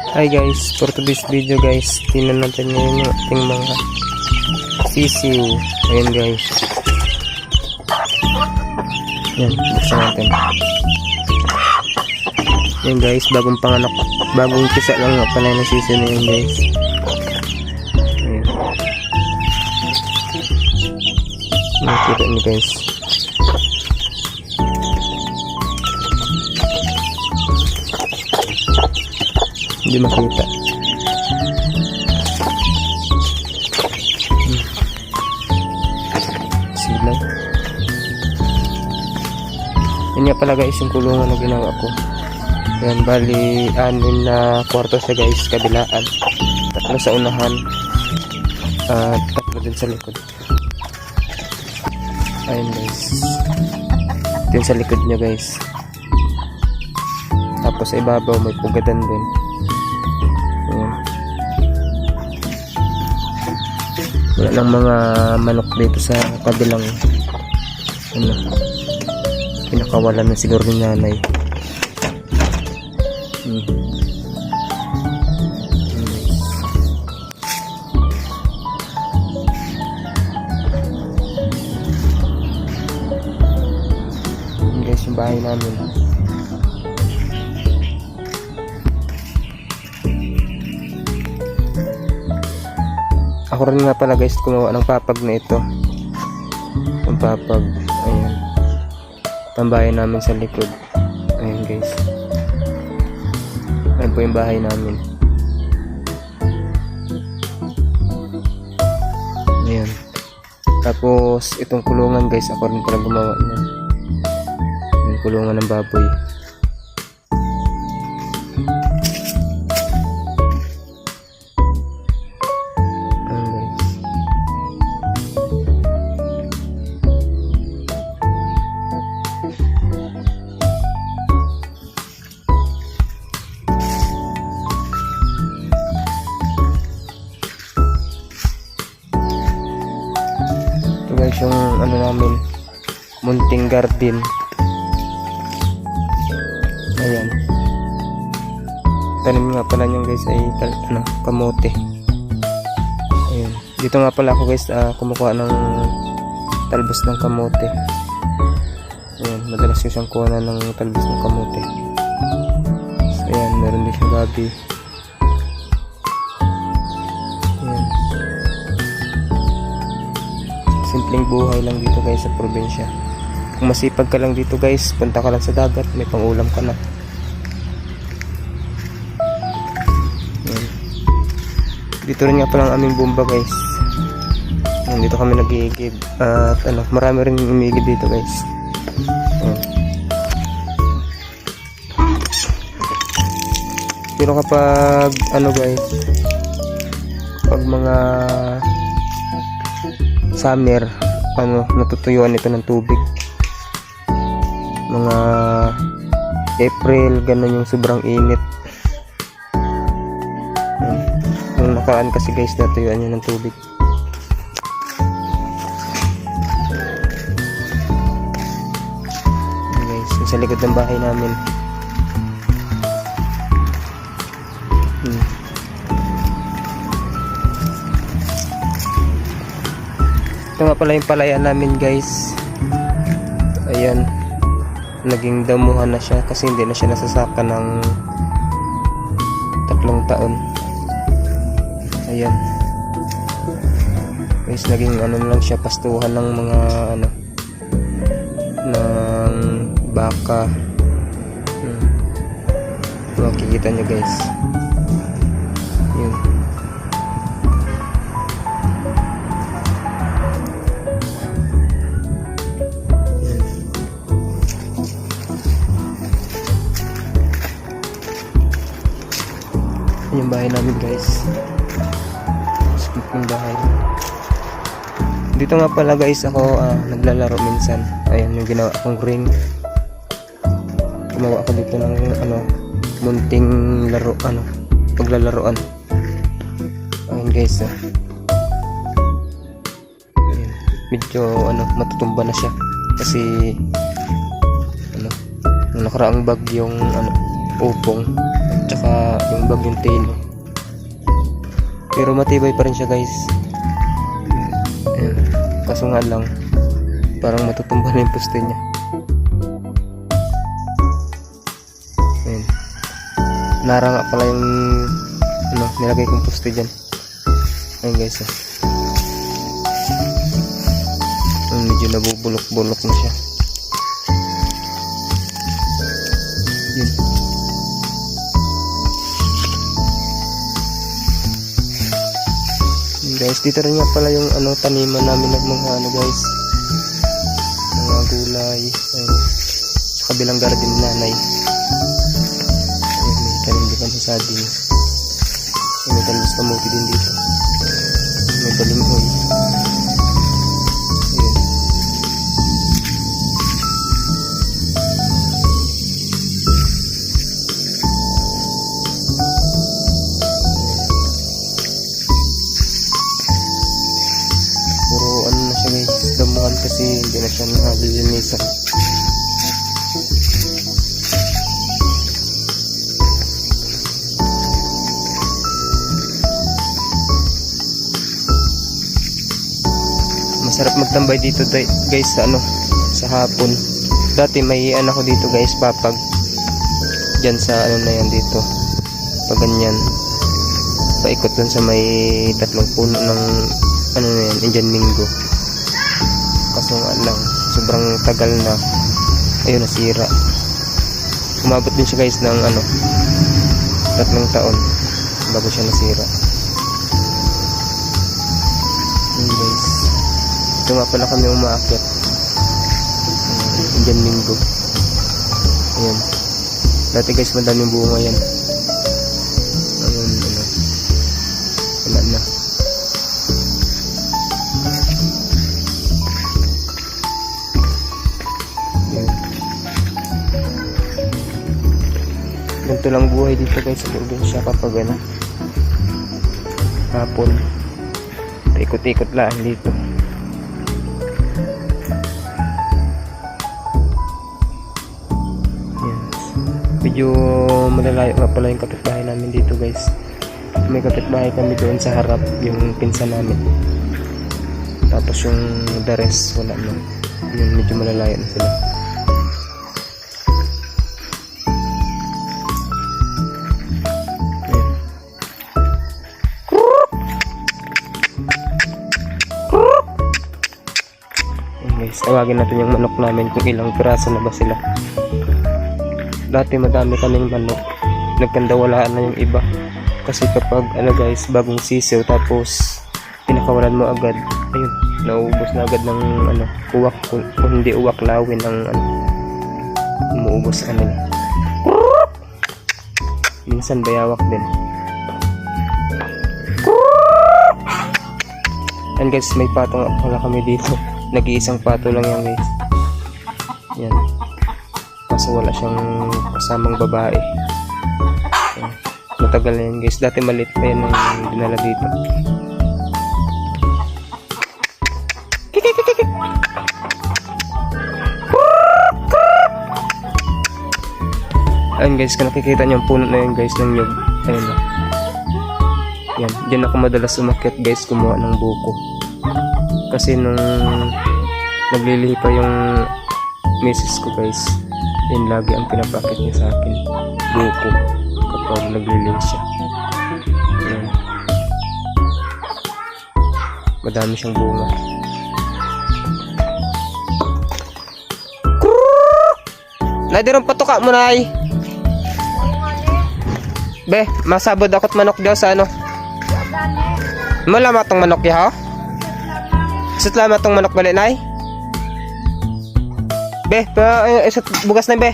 Hi guys, for today's video guys, tingnan natin ngayon yung ating mga sisiw. Ayan guys. Ayan, buksan natin. Ayan guys, bagong panganak, bagong kisa lang nga pala ng sisiw na yun guys. Ayan. Nakita nyo guys. Hindi makita. Silaw. Yan nga pala guys yung kulungan na ginawa ko. Yan, bali 6 na kwarto siya guys, kabilaan. 3 sa unahan at 3 din sa likod. Ayun guys. Ito yung sa likod niya guys. Tapos sa ibabaw may pugadan din. Wala lang mga manok dito sa kabilang pinakawalan na siguro ng nanay. Guys, yung bahay namin. Ako rin nga pala guys gumawa ng papag na ito. Ang papag, ayan. Tambayan namin sa likod. Ayan guys. Ayan po yung bahay namin. Ayan. Tapos itong kulungan guys, ako rin pala gumawa niyan. Yung kulungan ng baboy. Guys, yung namin, munting garden. Ayan. Tanim nga pala niyan guys ay kamote. Ayan. Dito nga pala ako guys kumukuha ng talbos ng kamote. Ayan, madalas ko siyang kuha ng talbos ng kamote. So, ayan, meron din siyang gabi. Simpleng buhay lang dito guys sa probinsya. Kung masipag ka lang dito guys, punta ka lang sa dagat, may pangulam ka na. Ayan. Dito rin nga pala ang aming bumba guys. Ayan, dito kami nag-iigib. At marami rin umiigib dito guys. Ayan. Pero kapag guys, pag mga summer, natutuyuan ito ng tubig. Mga April, ganun yung sobrang init. Nung nakaraan kasi guys, natuyuan yun ng tubig. Guys, sa likod ng bahay namin. Ito nga pala yung palayan namin guys. Ayan, naging damuhan na siya kasi hindi na siya nasasaka ng 3 taon. Ayan guys, naging lang siya, pastuhan ng mga ng baka. Makikita nyo guys. Yun. Yung bahay namin guys, simpleng bahay. Dito nga pala guys ako naglalaro minsan. Ayan yung ginawa kong ring. Gumawa ako dito ng munting laro, paglalaroan. Ayan guys. Ayan. Medyo matutumba na siya kasi nung nakaraang bagyong upong at saka yung bagyong Tino. Pero matibay pa rin siya guys. Ayan. Kaso nga lang parang matutumba na yung poste niya. Ayan. Naranga pala yung nilagay kong poste dyan. Ayan guys. Medyo nabubulok-bulok na siya. Yun. Guys, dito rin nga pala yung taniman namin ng mga guys, mga gulay. Ayun. Sa kabilang garden ni nanay. Ayun, may tanim din kami sa saging. May talbos kamote din dito. May balinghoy. Ayun. Puro na siya guys, damuhan kasi hindi na siya nalilinisan. Masarap magtambay dito guys sa hapon. Dati may ko dito guys, papag dyan sa na yan dito, pag ganyan paikot dun sa may 3 puno ng na yan, Indian Mingo. Kaso nga lang sobrang tagal na, ayun, nasira. Umabot din siya guys ng 3 taon bago siya nasira. Ayun guys, ito nga pala kami umaakyat, Indian Mingo. Ayan, dati guys madaming bunga yan. Ayun, wala na. Ganito lang buhay dito guys sa probinsya kapag hapon. Ikot-ikot lang dito. Yan. Medyo malalayo nga pala yung kapitbahay namin dito guys. May kapitbahay kami doon sa harap, yung pinsan namin. Tapos yung the rest wala na. Yung medyo malalayo na sila. Guys, tawagin natin yung manok namin kung ilang piraso na ba sila. Dati madami kaming manok, nagkandawalaan na yung iba kasi kapag guys, bagong sisiw tapos pinakawalan mo agad, ayun, nauubos na agad ng uwak, kung hindi uwak, lawin ng umuubos sa kanila. Minsan bayawak din. And guys, may patong pala kami dito. Nag-iisang pato lang yan guys. Yan. Kaso wala siyang kasamang babae. Yan. Matagal na yan guys. Dati maliit pa yan yung dinala dito. Ayun guys, kung nakikita niyo yung puno na yun guys ng nyug. Ayun na. Yan. Diyan ako madalas umakyat guys, kumuha ng buko. Kasi nung naglilihi pa yung misis ko guys, yun lagi ang pinapakit niya sa akin, buko, kapag naglilihi siya. Ayan. Madami siyang bunga. Naidirong patuka mo na ay. Be, masabod ako't manok daw sa Malama tong manok ya ha? Salamat tong manok balik nay. Be, isat bugas na be.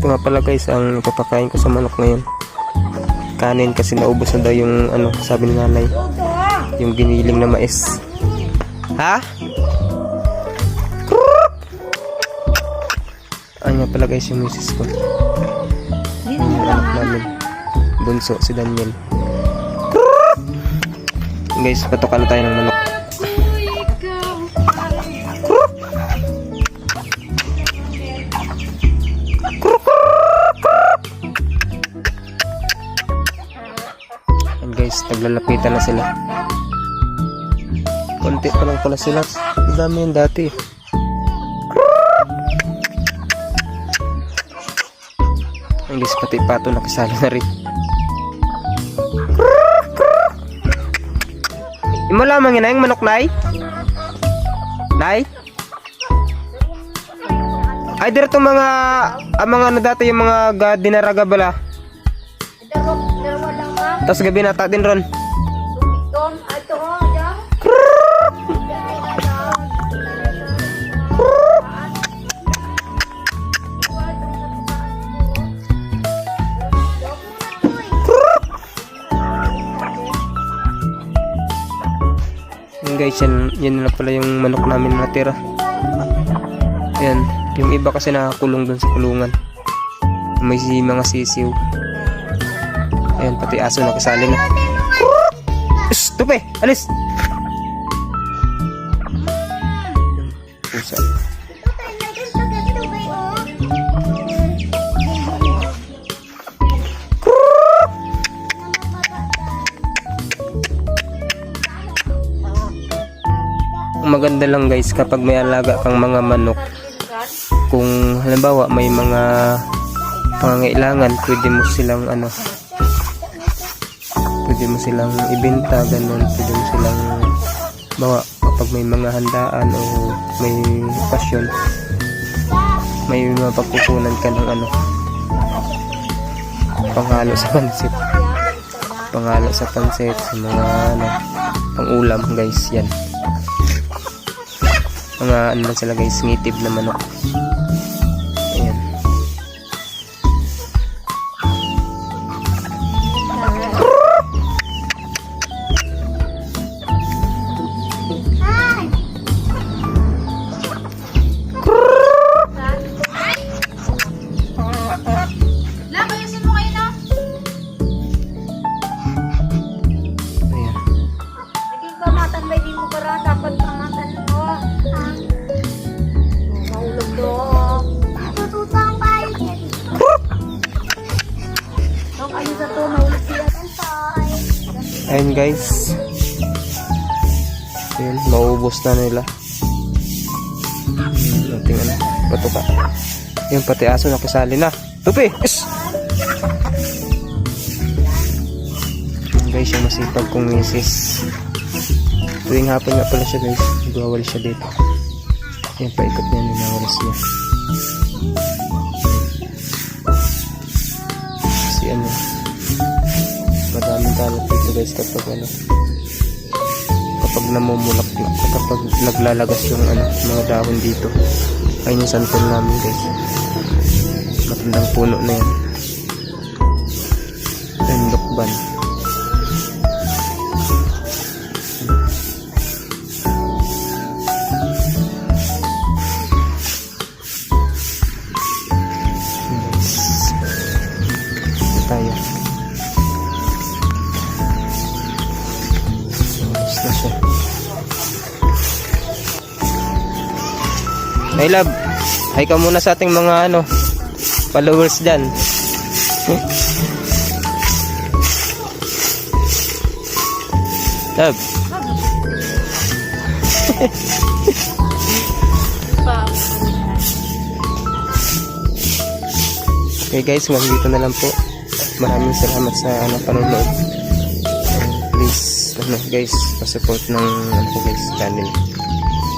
Ito nga pala guys ang ipapakain ko sa manok ngayon. kanin kasi naubos na daw yung ano, sabi ni nanay, yung giniling na mais. Ha? Ano pala guys yung misis ko. Yung anak namin. Bunso, si Daniel. Guys, patukan na tayo ng manok. And guys, naglalapitan na sila. Konti pa lang pala sila. Ang dami yung dati. Ang guys, pati pato nakasali na rin. Imo lamang yun, yung manok, Nay? Nay? Ay, dito mga ano dati, yung mga dinaraga bala. Tapos gabi nata din ron. Guys, yan na pala yung manok namin na natira. Yan, yung iba kasi nakakulong dun sa kulungan. May mga sisiw. Ayan, pati aso nakasali na. Shhh, tupe, alis. Pusa. Maganda lang guys kapag may alaga kang mga manok, kung halimbawa may mga pangangailangan, pwede mo silang ibenta, ganun, pwede mo silang bawa kapag may mga handaan o may okasyon, may mapagkukunan ka ng panghalo sa pansit, sa mga pang-ulam guys. Yan mga lang sila guys, native na manok. Ayan. Ayun guys, ayun, maubos na nila ating patuka. Yung pati aso nakasali na. Tupi! Yes! Ayun guys, yung masipag kong misis. Tuwing hapon nga pala siya guys, nagwawali siya dito. Ayun, paikot niya nila oras niya. Kasi madaming kalat dito guys kapag namumulak na, kapag naglalagas yung mga dahon dito. Ayun yung santol namin guys, matandang puno na yan. Ayun, lokban. Tayo na siya. Hey love, hi ka muna sa ating mga followers dyan. Love. Okay guys, dito na lang po. Maraming salamat sa panonood. Please guys, pa-support ng guys channel.